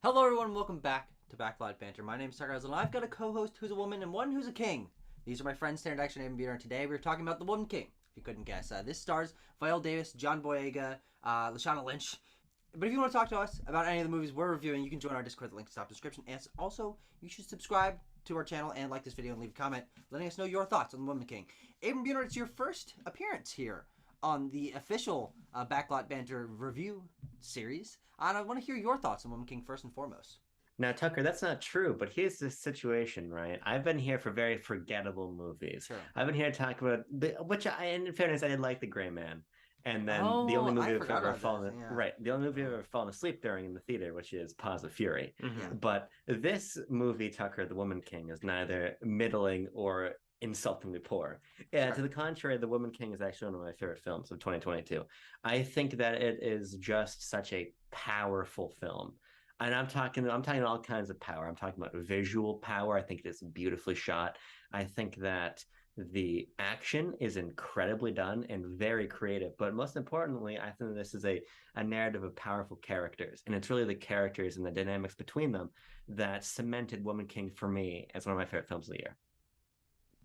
Hello, everyone. Welcome back to Banter. My name is Tucker, and I've got a co-host who's a woman and one who's a king. These are my friends, Standard Action and Beater, and today we're talking about the Woman King. If you couldn't guess, this stars Viola Davis, John Boyega, Lashawna Lynch. But if you want to talk to us about any of the movies we're reviewing, you can join our Discord. The link in the top description. And also, you should subscribe to our channel and like this video and leave a comment letting us know your thoughts on the Woman King. Abram Bueller, it's your first appearance here on the official Backlot Banter review series. And I want to hear your thoughts on Woman King first and foremost. Now, Tucker, that's not true, but here's the situation, right? I've been here for very forgettable movies. True. I've been here to talk about in fairness, I did like The Gray Man. And then the only Oh, I movie I've forgot ever about this. fallen, Yeah. right, the only movie I've ever fallen asleep during in the theater, which is Paws of Fury. Yeah. But this movie, Tucker, The Woman King, is neither middling or insultingly poor. Yeah, to Sure. the contrary, The Woman King is actually one of my favorite films of 2022. I think that it is just such a powerful film. And I'm talking all kinds of power. I'm talking about visual power. I think it is beautifully shot. I think that the action is incredibly done and very creative. But most importantly, I think this is a narrative of powerful characters. And it's really the characters and the dynamics between them that cemented Woman King for me as one of my favorite films of the year.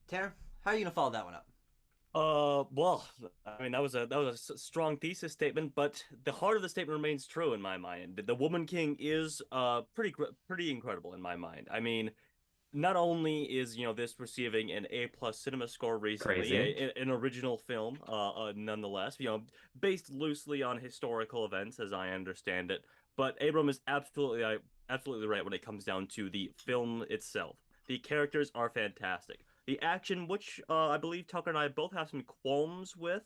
Tanner, how are you going to follow that one up? Well, I mean that was a strong thesis statement, but the heart of the statement remains true in my mind. The Woman King is pretty incredible in my mind. I mean, not only is this receiving an A+ cinema score recently, Crazy. an original film, nonetheless, based loosely on historical events as I understand it. But Abram is absolutely right when it comes down to the film itself. The characters are fantastic. The action, which I believe Tucker and I both have some qualms with,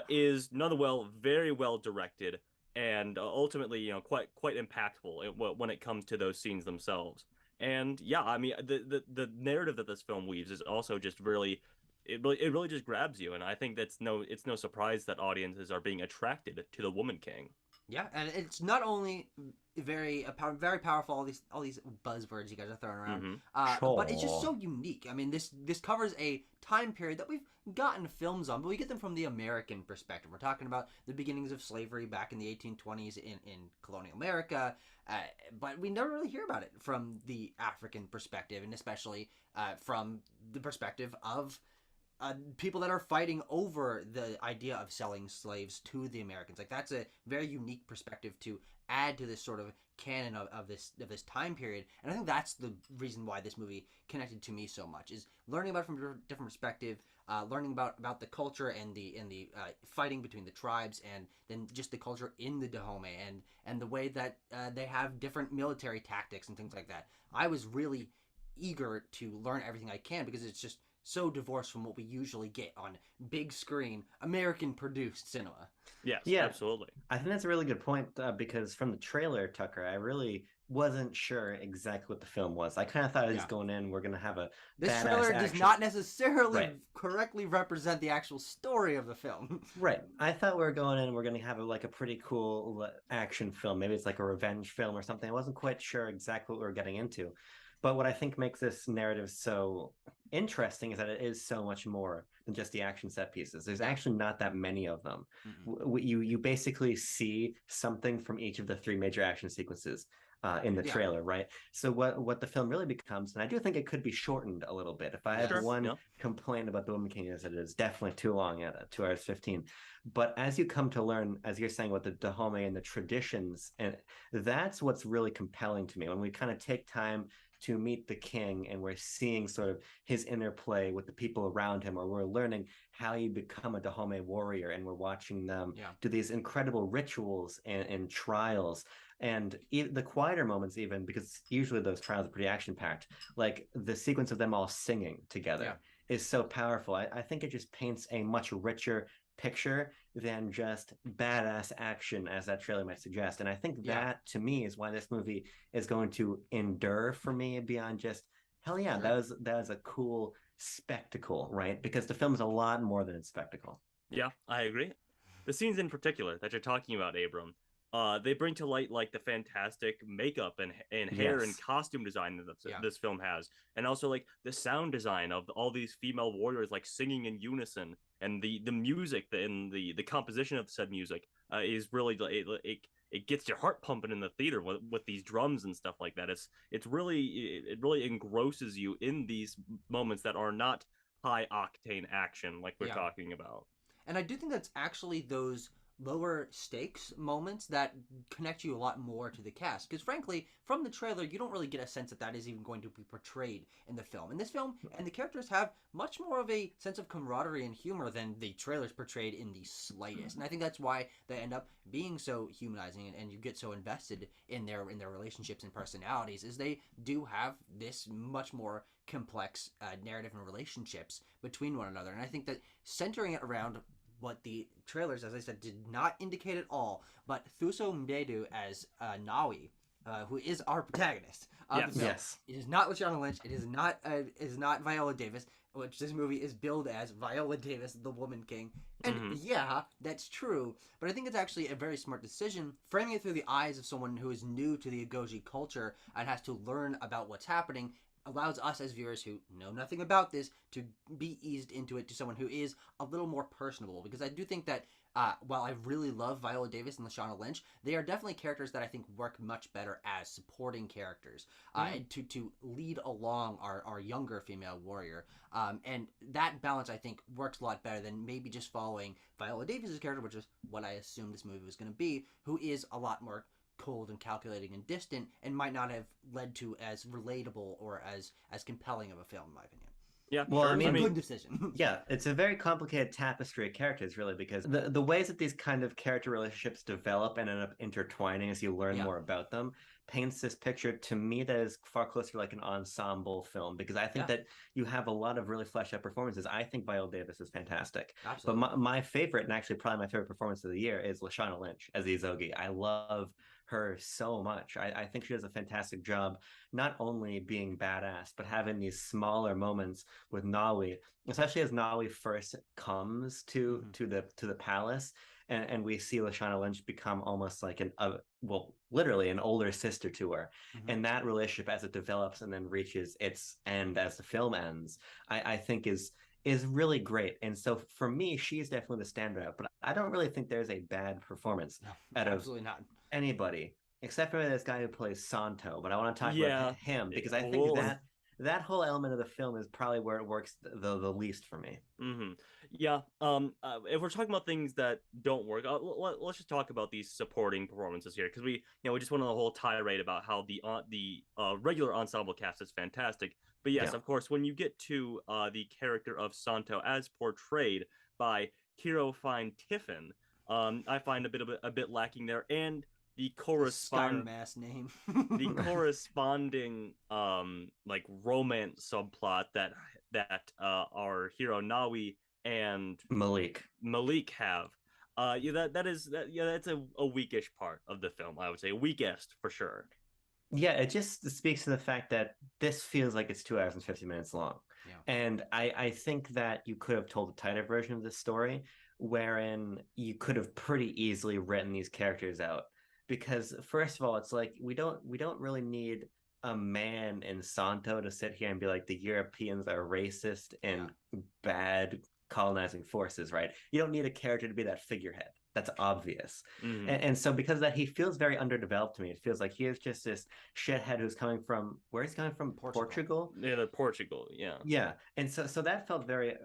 is nonetheless very well directed and ultimately, quite impactful when it comes to those scenes themselves. And yeah, I mean the narrative that this film weaves is also just really just grabs you, and I think it's no surprise that audiences are being attracted to the Woman King. Yeah, and it's not only very powerful. All these buzzwords you guys are throwing around, Hmm. but it's just Sure. so unique. I mean, this covers a time period that we've gotten films on, but we get them from the American perspective. We're talking about the beginnings of slavery back in the 1820s in colonial America, but we never really hear about it from the African perspective, and especially from the perspective of people that are fighting over the idea of selling slaves to the Americans. Like that's a very unique perspective to add to this sort of canon of this time period. And I think that's the reason why this movie connected to me so much is learning about it from a different perspective, learning about the culture and the fighting between the tribes, and then just the culture in the Dahomey and the way that they have different military tactics and things like that. I was really eager to learn everything I can because it's just so divorced from what we usually get on big screen American produced cinema. Yes, Yeah, absolutely. I think that's a really good point because from the trailer, Tucker, I really wasn't sure exactly what the film was. I kind of thought I was Yeah. going in, we're going to have a This badass trailer does action. not necessarily Right, correctly represent the actual story of the film. right. I thought we were going in, we're going to have like a pretty cool action film. Maybe it's like a revenge film or something. I wasn't quite sure exactly what we were getting into. But what I think makes this narrative so interesting is that it is so much more than just the action set pieces. There's Yeah. actually not that many of them. Mm-mm. You basically see something from each of the three major action sequences in the Yeah. trailer, right? So what the film really becomes, and I do think it could be shortened a little bit. If I have Yes. Sure. one Yeah. complaint about the Woman King, is that it is definitely too long at 2 hours 15. But as you come to learn, as you're saying, what the Dahomey and the traditions, and that's what's really compelling to me when we kind of take time to meet the king and we're seeing sort of his interplay with the people around him, or we're learning how you become a Dahomey warrior and we're watching them Yeah. do these incredible rituals and trials and the quieter moments, even because usually those trials are pretty action packed, like the sequence of them all singing Yeah. together is so powerful. I think it just paints a much richer picture than just badass action as that trailer might suggest. And I think Yeah. that to me is why this movie is going to endure for me beyond just hell yeah, Sure. that was a cool spectacle, right? Because the film's a lot more than a spectacle. Yeah, I agree. The scenes in particular that you're talking about, Abram, they bring to light like the fantastic makeup and hair and Yes. costume design that Yeah. this film has, and also like the sound design of all these female warriors like singing in unison, and the music and the composition of said music is really it gets your heart pumping in the theater with these drums and stuff like that. It really engrosses you in these moments that are not high octane action like we're Yeah. talking about. And I do think that's actually those lower stakes moments that connect you a lot more to the cast. Because frankly, from the trailer, you don't really get a sense that that is even going to be portrayed in the film. In this film, and the characters have much more of a sense of camaraderie and humor than the trailers portrayed in the slightest. And I think that's why they end up being so humanizing, and you get so invested in their relationships and personalities, is they do have this much more complex narrative and relationships between one another. And I think that centering it around what the trailers, as I said, did not indicate at all, but Thuso Mbedu as Nawi, who is our protagonist of the film. Yes. It is not Lashawna Lynch. It is not Viola Davis, which this movie is billed as Viola Davis, the Woman King. And yeah, that's true, but I think it's actually a very smart decision, framing it through the eyes of someone who is new to the Agoji culture and has to learn about what's happening. Allows us as viewers who know nothing about this to be eased into it to someone who is a little more personable. Because I do think that while I really love Viola Davis and Lashawna Lynch, they are definitely characters that I think work much better as supporting characters to lead along our younger female warrior. And that balance, I think, works a lot better than maybe just following Viola Davis's character, which is what I assumed this movie was going to be, who is a lot more cold and calculating and distant, and might not have led to as relatable or as compelling of a film, in my opinion. Yeah, well, sure. I mean, good decision. Yeah, it's a very complicated tapestry of characters, really, because the ways that these kind of character relationships develop and end up intertwining as you learn more about them paints this picture to me that is far closer to like an ensemble film, because I think that you have a lot of really fleshed out performances. I think Viola Davis is fantastic. Absolutely. But my favorite, and actually probably my favorite performance of the year, is Lashawna Lynch as Izogi. I love her so much. I think she does a fantastic job, not only being badass, but having these smaller moments with Nawi, especially as Nawi first comes to the palace, and we see Lashawna Lynch become almost like literally an older sister to her. And that relationship, as it develops and then reaches its end as the film ends, I think is really great. And so for me, she's definitely the standout, but I don't really think there's a bad performance out of absolutely not anybody, except for this guy who plays Santo. But I want to talk about him, because I think that whole element of the film is probably where it works the least for me. Yeah. If we're talking about things that don't work, let's just talk about these supporting performances here, because we just went on a whole tirade about how the regular ensemble cast is fantastic. But yes, of course, when you get to the character of Santo as portrayed by Hero Fine Tiffin, I find a bit lacking there, and the corresponding name. the corresponding like romance subplot that our hero Nawi and Malik have. That's a weakish part of the film. I would say weakest for sure. Yeah, it just speaks to the fact that this feels like it's 2 hours and 50 minutes long. And I think that you could have told a tighter version of this story, wherein you could have pretty easily written these characters out. Because first of all, it's like we don't really need a man in Santo to sit here and be like, the Europeans are racist and bad colonizing forces, right? You don't need a character to be that figurehead. That's obvious. And so because of that, he feels very underdeveloped to me. It feels like he is just this shithead who's coming from, where he's coming from? Portugal? Yeah, Portugal, yeah. Yeah. And so that felt very,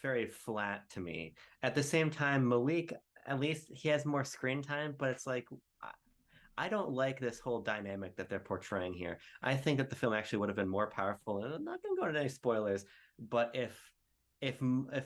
very flat to me. At the same time, Malik, at least he has more screen time, but it's like, I don't like this whole dynamic that they're portraying here. I think that the film actually would have been more powerful, and I'm not going to go into any spoilers, but if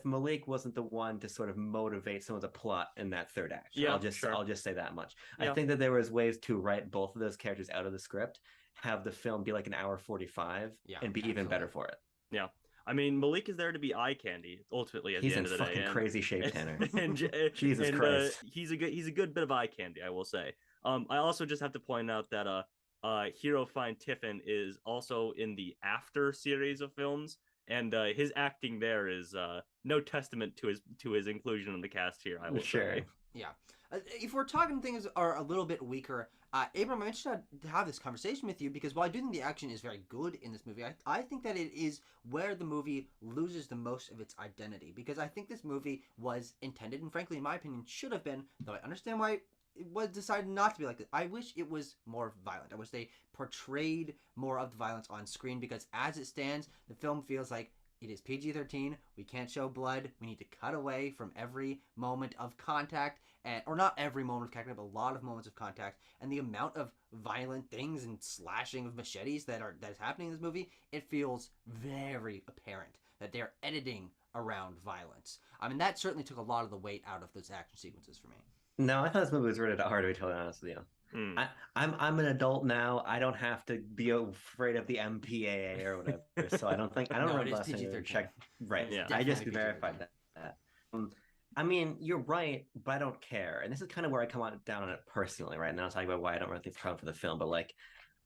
Malik wasn't the one to sort of motivate some of the plot in that third act, I'll just say that much. I think that there was ways to write both of those characters out of the script, have the film be like an hour 45, and be even better for it. Yeah. I mean, Malik is there to be eye candy ultimately at the end of the day. He's in fucking crazy shape, Tanner. Jesus Christ. He's a good bit of eye candy, I will say. I also just have to point out that Hero Fine Tiffin is also in the After series of films, and his acting there is no testament to his inclusion in the cast here, I will say. Yeah. If we're talking things are a little bit weaker, Abram, I'm interested to have this conversation with you, because while I do think the action is very good in this movie, I think that it is where the movie loses the most of its identity, because I think this movie was intended, and frankly, in my opinion, should have been, though I understand why was decided not to be like this. I wish it was more violent. I wish they portrayed more of the violence on screen, because as it stands, the film feels like it is PG-13. We can't show blood. We need to cut away from every moment of contact, or not every moment of contact, but a lot of moments of contact. And the amount of violent things and slashing of machetes that is happening in this movie, it feels very apparent that they're editing around violence. I mean, that certainly took a lot of the weight out of those action sequences for me. No, I thought this movie was rated hard, to be totally honest with you. I'm an adult now. I don't have to be afraid of the MPAA or whatever. So I don't remember last time I checked. Right. Yeah. I just verified that. I mean, you're right, but I don't care. And this is kind of where I come down on it personally right now. Talking about why I don't really think it's problem for the film, but like,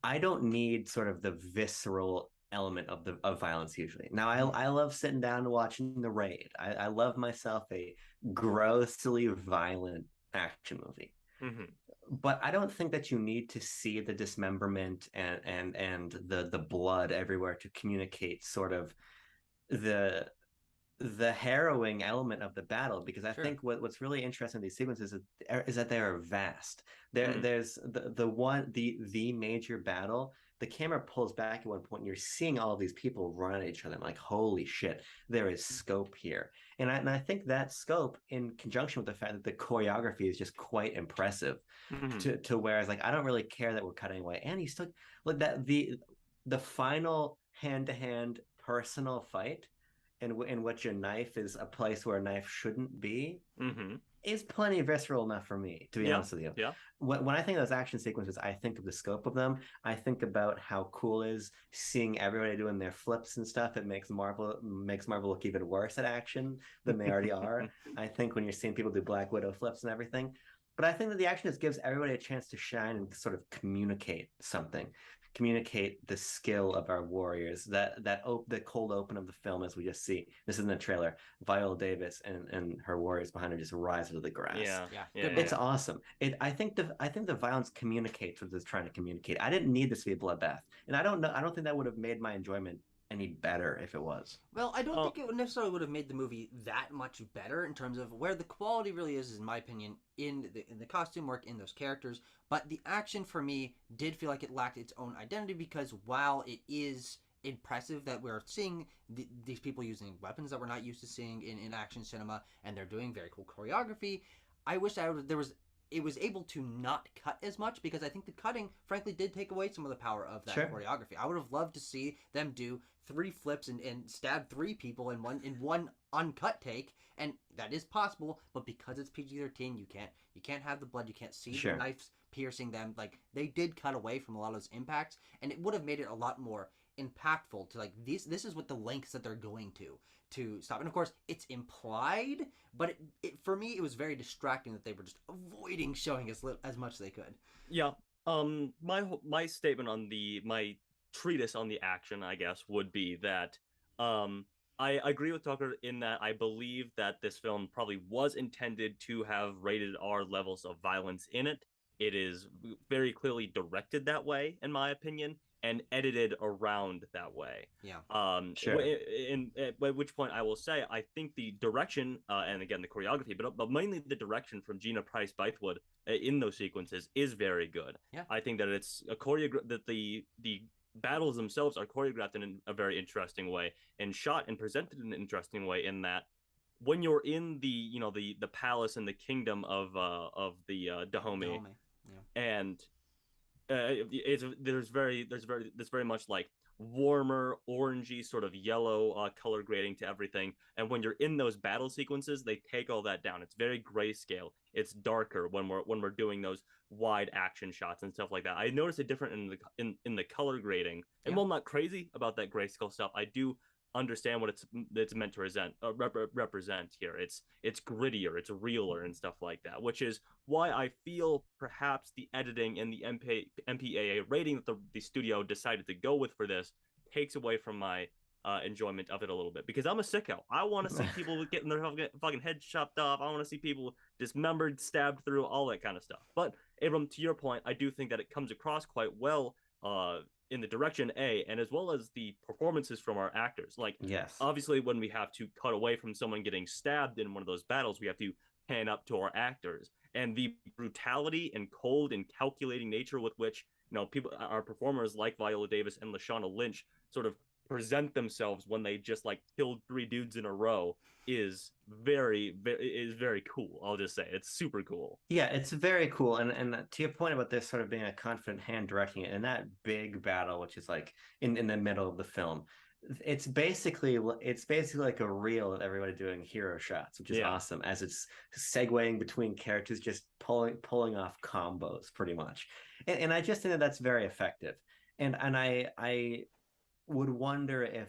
I don't need sort of the visceral element of violence usually. Now, I love sitting down and watching The Raid. I love myself a grossly violent action movie. Mm-hmm. But I don't think that you need to see the dismemberment and the blood everywhere to communicate sort of the harrowing element of the battle, because I think what's really interesting in these sequences is that they are vast. There's the major battle. The camera pulls back at one point and you're seeing all of these people run at each other. I'm like, holy shit, there is scope here. And I think that scope, in conjunction with the fact that the choreography is just quite impressive, to whereas like I don't really care that we're cutting away. And you still like that the final hand-to-hand personal fight in which a knife is a place where a knife shouldn't be, is plenty visceral enough for me, to be honest with you. Yeah. When I think of those action sequences, I think of the scope of them. I think about how cool it is seeing everybody doing their flips and stuff. It makes Marvel look even worse at action than they already are. I think when you're seeing people do Black Widow flips and everything. But I think that the action just gives everybody a chance to shine and sort of communicate something. Communicate the skill of our warriors. The cold open of the film, as we just see, this is in the trailer, Viola Davis and her warriors behind her just rise to the grass. It's awesome. I think the violence communicates what it's trying to communicate. I didn't need this to be a bloodbath, and I don't think that would have made my enjoyment any better if it was. Well, I don't think it necessarily would have made the movie that much better in terms of where the quality really is in my opinion, in the costume work, in those characters. But the action for me did feel like it lacked its own identity, because while it is impressive that we're seeing these people using weapons that we're not used to seeing in action cinema, and they're doing very cool choreography, I wish it was able to not cut as much, because I think the cutting, frankly, did take away some of the power of that choreography. I would have loved to see them do 3 flips and stab 3 people in one uncut take, and that is possible. But because it's PG-13, you can't have the blood, you can't see the knives piercing them. Like, they did cut away from a lot of those impacts, and it would have made it a lot more impactful to like this is what the lengths that they're going to stop. And of course it's implied, but it for me it was very distracting that they were just avoiding showing as much as they could. My statement on my treatise on the action, I guess, would be that I agree with Tucker in that I believe that this film probably was intended to have rated R levels of violence in it. It is very clearly directed that way, in my opinion, and edited around that way. At which point I will say, I think the direction, and again, the choreography, but mainly the direction from Gina Price Bythewood in those sequences is very good. I think that it's a that the battles themselves are choreographed in a very interesting way and shot and presented in an interesting way, in that when you're in the palace and the kingdom of the Dahomey. And there's very much like warmer orangey sort of yellow color grading to everything, and when you're in those battle sequences, they take all that down. It's very grayscale. It's darker when we're doing those wide action shots and stuff like that. I noticed it different in the color grading, and while I'm not crazy about that grayscale stuff, I do understand what it's meant to represent here. It's grittier, it's realer and stuff like that, which is why I feel perhaps the editing and the MPAA rating that the studio decided to go with for this takes away from my enjoyment of it a little bit, because I'm a sicko. I want to see people getting their fucking head chopped off. I want to see people dismembered, stabbed through, all that kind of stuff. But Abram, to your point, I do think that it comes across quite well in the direction and as well as the performances from our actors. Like, obviously when we have to cut away from someone getting stabbed in one of those battles, we have to pan up to our actors, and the brutality and cold and calculating nature with which people, our performers like Viola Davis and Lashawna Lynch, sort of present themselves when they just like killed 3 dudes in a row is very cool. I'll just say it's super cool. Yeah, it's very cool. And to your point about this sort of being a confident hand directing it, and that big battle, which is like in the middle of the film, it's basically like a reel of everybody doing hero shots, which is awesome, as it's segueing between characters, just pulling off combos pretty much. And I just think that that's very effective. And I would wonder if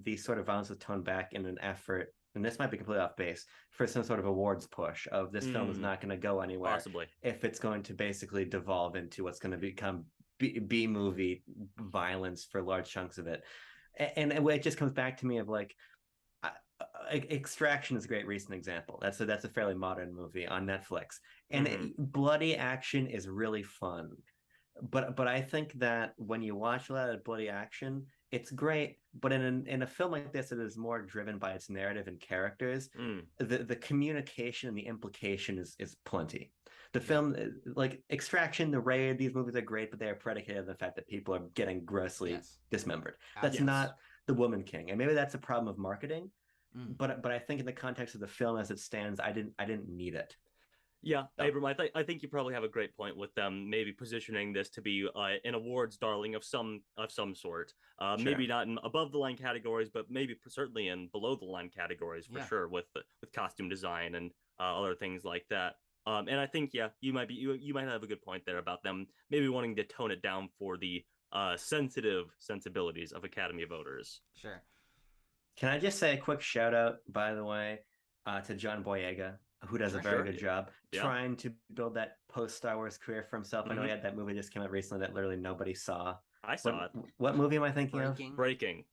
the sort of violence was toned back in an effort, and this might be completely off base, for some sort of awards push of this film is not going to go anywhere. Possibly. If it's going to basically devolve into what's going to become B movie violence for large chunks of it. And it just comes back to me of like, Extraction is a great recent example. That's a fairly modern movie on Netflix, and bloody action is really fun. But I think that when you watch a lot of bloody action, it's great. But in a film like this, it is more driven by its narrative and characters. The communication and the implication is plenty. The film, like Extraction, The Raid, these movies are great, but they are predicated on the fact that people are getting grossly dismembered. That's not The Woman King, and maybe that's a problem of marketing. But I think in the context of the film as it stands, I didn't need it. Yeah, Abram, I think you probably have a great point with them maybe positioning this to be an awards darling of some sort. Sure. Maybe not in above the line categories, but maybe certainly in below the line categories for sure, with costume design and other things like that. And I think you might have a good point there about them maybe wanting to tone it down for the sensitive sensibilities of Academy voters. Sure. Can I just say a quick shout out, by the way, to John Boyega, who does a very good job trying to build that post-Star Wars career for himself. I know he had that movie just came out recently that literally nobody saw. I saw it. What movie am I thinking of? Breaking.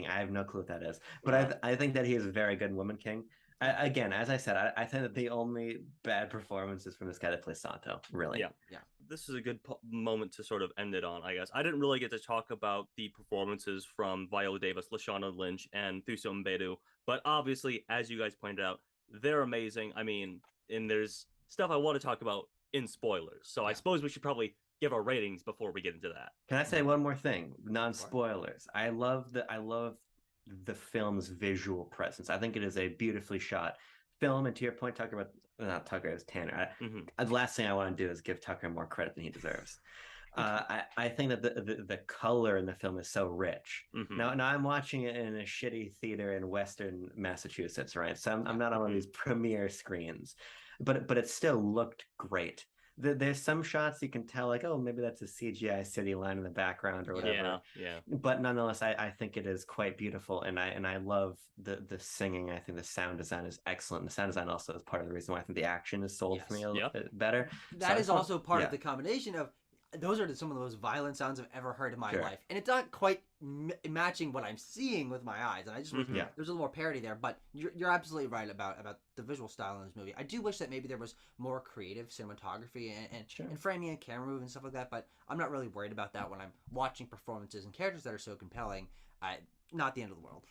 I have no clue what that is. But I think that he is very good in Woman King. Again, as I said, I think that the only bad performance is from this guy that plays Santo, really. Yeah. This is a good moment to sort of end it on, I guess. I didn't really get to talk about the performances from Viola Davis, Lashawna Lynch, and Thuso Mbedu, but obviously, as you guys pointed out, they're amazing. I mean, and there's stuff I want to talk about in spoilers, so I suppose we should probably give our ratings before we get into that. Can I say one more thing? Non-spoilers. I love the film's visual presence. I think it is a beautifully shot film, and to your point, Tanner. The last thing I want to do is give Tucker more credit than he deserves. I think that the color in the film is so rich. Now I'm watching it in a shitty theater in Western Massachusetts, right? So I'm not on one of these premiere screens, but it still looked great. There's some shots you can tell, like, oh, maybe that's a CGI city line in the background or whatever. Yeah. But nonetheless, I think it is quite beautiful, and I love the singing. I think the sound design is excellent. The sound design also is part of the reason why I think the action is sold for me a little bit better. That is also part of the combination of those are some of the most violent sounds I've ever heard in my life, and it's not quite matching what I'm seeing with my eyes. And I just there's a little more parody there, but you're absolutely right about the visual style in this movie. I do wish that maybe there was more creative cinematography and framing and camera move and stuff like that, but I'm not really worried about that when I'm watching performances and characters that are so compelling. Not the end of the world.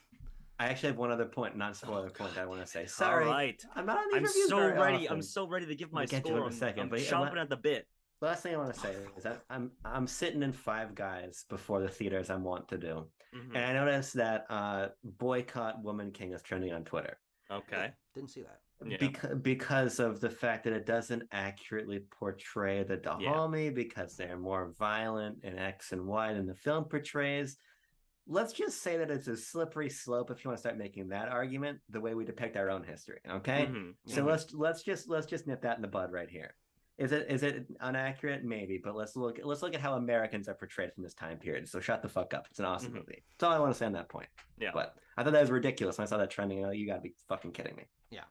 I actually have one other point, non-spoiler point I want to say. Sorry, all right. I'm not on these reviews so ready. Often. I'm so ready to give my score. In a second, I'm chomping at the bit. Last thing I want to say is that I'm sitting in Five Guys before the theaters I want to do, and I noticed that Boycott Woman King is trending on Twitter. Okay, didn't see that. Because of the fact that it doesn't accurately portray the Dahomey, because they're more violent in X and Y than the film portrays. Let's just say that it's a slippery slope if you want to start making that argument the way we depict our own history. Okay, so let's just nip that in the bud right here. Is it inaccurate? Maybe, but let's look at how Americans are portrayed from this time period. So shut the fuck up. It's an awesome movie. That's all I want to say on that point. Yeah. But I thought that was ridiculous when I saw that trending. You gotta be fucking kidding me. Yeah.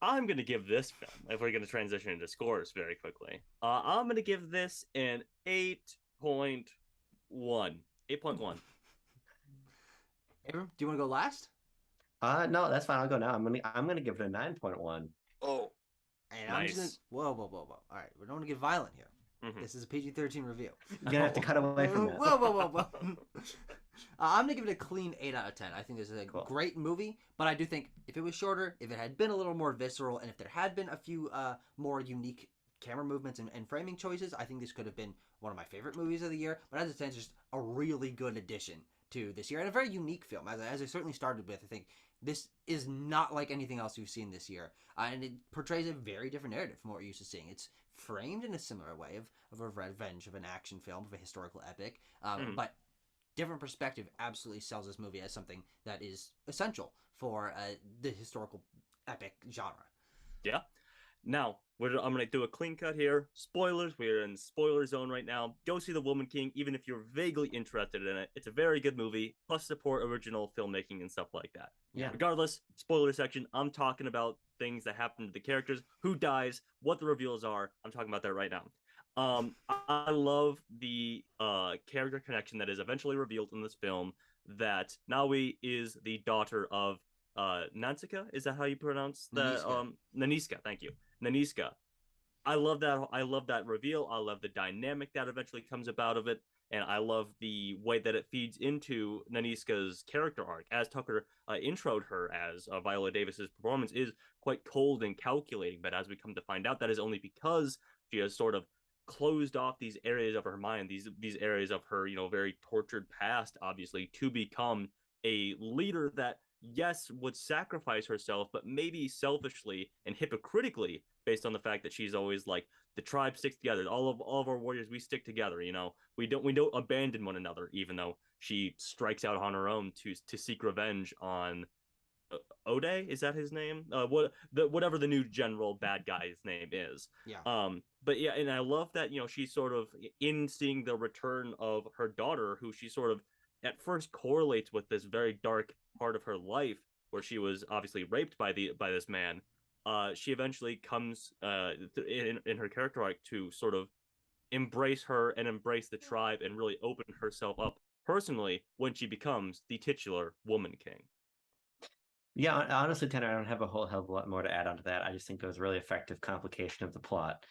I'm gonna give this film, if we're gonna transition into scores very quickly, I'm gonna give this an 8.1. 8.1. Abram, do you want to go last? No, that's fine. I'll go now. I'm gonna give it a 9.1. Oh. And nice. I'm just gonna, whoa. All right, we don't want to get violent here. This is a PG-13 review. You're gonna have to cut away from that. Whoa. I'm gonna give it a clean 8 out of 10. I think this is a Cool. great movie, but I do think if it was shorter, if it had been a little more visceral, and if there had been a few more unique camera movements and framing choices, I think this could have been one of my favorite movies of the year. But as it stands, just a really good addition to this year, and a very unique film. As I certainly started with, I think this is not like anything else you've seen this year, and it portrays a very different narrative from what we're used to seeing. It's framed in a similar way of a revenge, of an action film, of a historical epic, but different perspective absolutely sells this movie as something that is essential for the historical epic genre. Yeah. Now, I'm going to do a clean cut here. Spoilers. We're in spoiler zone right now. Go see The Woman King, even if you're vaguely interested in it. It's a very good movie. Plus, support original filmmaking and stuff like that. Yeah. Regardless, spoiler section. I'm talking about things that happen to the characters, who dies, what the reveals are. I'm talking about that right now. I love the character connection that is eventually revealed in this film, that Nawi is the daughter of Nansika. Is that how you pronounce that? Naniska. Thank you. Naniska. I love that reveal. I love the dynamic that eventually comes about of it, and I love the way that it feeds into Naniska's character arc. As Tucker introed her as, Viola Davis's performance is quite cold and calculating, but as we come to find out, that is only because she has sort of closed off these areas of her mind, these areas of her, very tortured past, obviously, to become a leader that, yes, would sacrifice herself, but maybe selfishly and hypocritically, based on the fact that she's always like, the tribe sticks together. All of our warriors, we stick together. We don't abandon one another, even though she strikes out on her own to seek revenge on Ode. Is that his name? Whatever the new general bad guy's name is. Yeah. But yeah, and I love that she's sort of in seeing the return of her daughter, who she sort of at first correlates with this very dark part of her life where she was obviously raped by this man. She eventually comes in her character arc to sort of embrace her and embrace the tribe and really open herself up personally when she becomes the titular Woman King. Yeah, honestly, Tanner, I don't have a whole hell of a lot more to add on to that. I just think it was a really effective complication of the plot,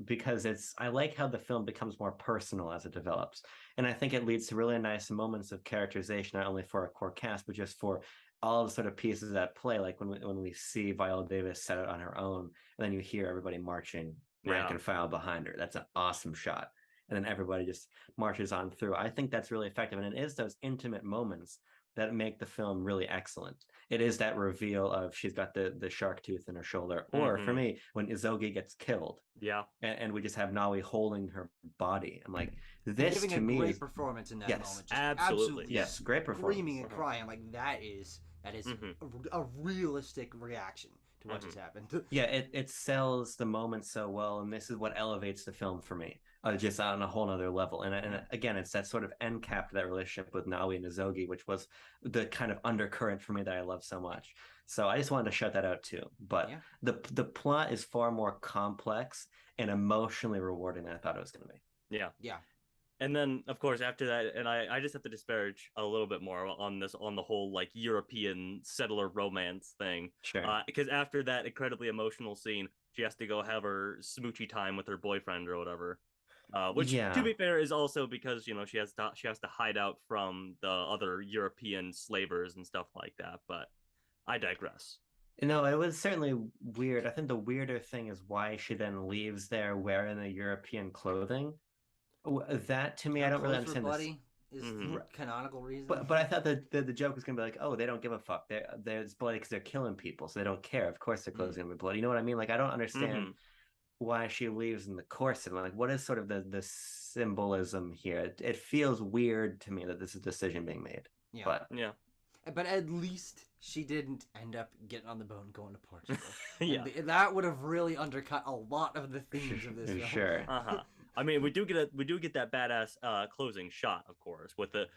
because I like how the film becomes more personal as it develops. And I think it leads to really nice moments of characterization, not only for a core cast, but just for all the sort of pieces at play, like when we see Viola Davis set out on her own, and then you hear everybody marching rank and file behind her. That's an awesome shot. And then everybody just marches on through. I think that's really effective. And it is those intimate moments that make the film really excellent. It is that reveal of she's got the shark tooth in her shoulder. Or for me, when Izogi gets killed. Yeah. And we just have Nawi holding her body. I'm like, this giving to a me great is performance in that yes, moment. Just absolutely. Yes, great performance. Screaming and crying. I'm like, that is a realistic reaction to what just happened. Yeah, it sells the moment so well, and this is what elevates the film for me, just on a whole nother level. And again, it's that sort of end cap to that relationship with Nawi and Izogi, which was the kind of undercurrent for me that I love so much. So I just wanted to shout that out too. But the plot is far more complex and emotionally rewarding than I thought it was going to be. Yeah. And then, of course, after that, and I just have to disparage a little bit more on the whole like European settler romance thing. Sure. Because after that incredibly emotional scene, she has to go have her smoochy time with her boyfriend or whatever. Which, to be fair, is also because she has to hide out from the other European slavers and stuff like that. But I digress. No, it was certainly weird. I think the weirder thing is why she then leaves there wearing the European clothing. That to me, I don't really understand. Bloody is the canonical reason. But I thought that the joke was gonna be like, oh, they don't give a fuck. It's bloody because they're killing people, so they don't care. Of course, their clothes gonna be bloody. You know what I mean? Like, I don't understand why she leaves in the corset. Like, what is sort of the symbolism here? It feels weird to me that this is a decision being made. But at least she didn't end up getting on the boat and going to Portugal. That would have really undercut a lot of the themes of this film. Sure. I mean, we do get that badass closing shot, of course, with the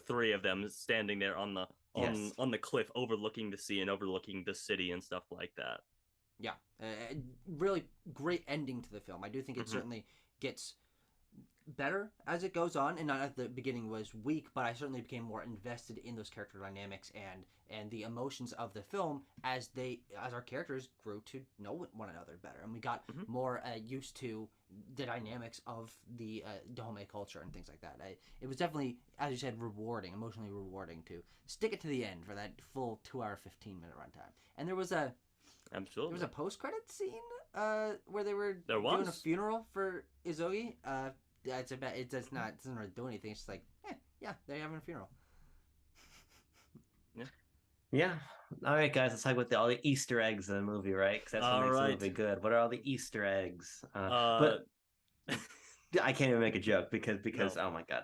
three of them standing there on the cliff, overlooking the sea and overlooking the city and stuff like that. Yeah, really great ending to the film. I do think it certainly gets better as it goes on, and not at the beginning was weak, but I certainly became more invested in those character dynamics and the emotions of the film as our characters grew to know one another better, and we got more used to the dynamics of the Dahomey culture and things like that. It was definitely, as you said, rewarding, emotionally rewarding to stick it to the end for that full 2-hour 15-minute runtime. And there was a post-credit scene where they were doing a funeral for Izogi. It doesn't really do anything. It's just like, yeah, they're having a funeral. Yeah. All right, guys. Let's talk about all the Easter eggs in the movie, right? Because that's what makes the movie good. What are all the Easter eggs? But I can't even make a joke because no. Oh my God,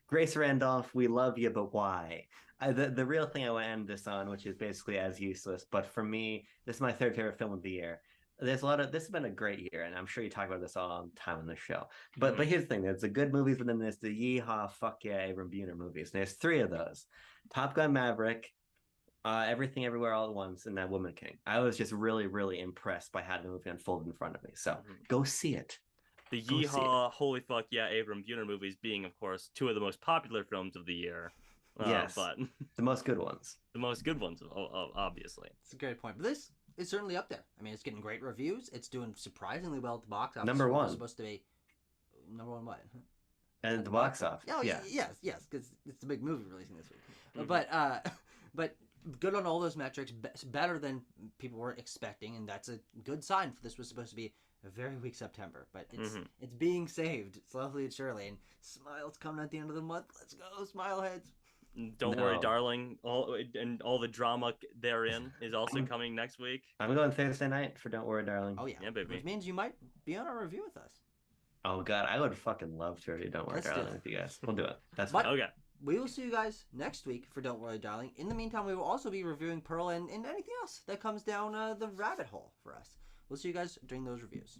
Grace Randolph, we love you, but why? The real thing I want to end this on, which is basically as useless, but for me, this is my third favorite film of the year. This has been a great year, and I'm sure you talk about this all the time on the show. But here's the thing: there's the good movies, but then there's the yeehaw, fuck yeah, Abram Buner movies. And there's 3 of those: Top Gun Maverick, Everything Everywhere All at Once, and that Woman King. I was just really, really impressed by how the movie unfolded in front of me. So go see it. The yeehaw, holy fuck yeah, Abram Buner movies being, of course, 2 of the most popular films of the year. Yes, but the most good ones. The most good ones, obviously. It's a great point. But this is certainly up there. I mean, it's getting great reviews. It's doing surprisingly well at the box office. Number 1. It's supposed to be number 1 what? And at the box office. Oh, yeah. Yes, because it's a big movie releasing this week. But good on all those metrics. Better than people were expecting, and that's a good sign. For this was supposed to be a very weak September, but it's being saved slowly and surely. And Smile's coming at the end of the month. Let's go, Smile heads. Don't worry, darling. All the drama therein is also coming next week. I'm going Thursday night for Don't Worry, Darling. Oh yeah, baby. Which means you might be on our review with us. Oh God, I would fucking love to review Don't Worry, Darling with you guys. We'll do it. That's fine. Okay. We will see you guys next week for Don't Worry, Darling. In the meantime, we will also be reviewing Pearl and anything else that comes down the rabbit hole for us. We'll see you guys during those reviews.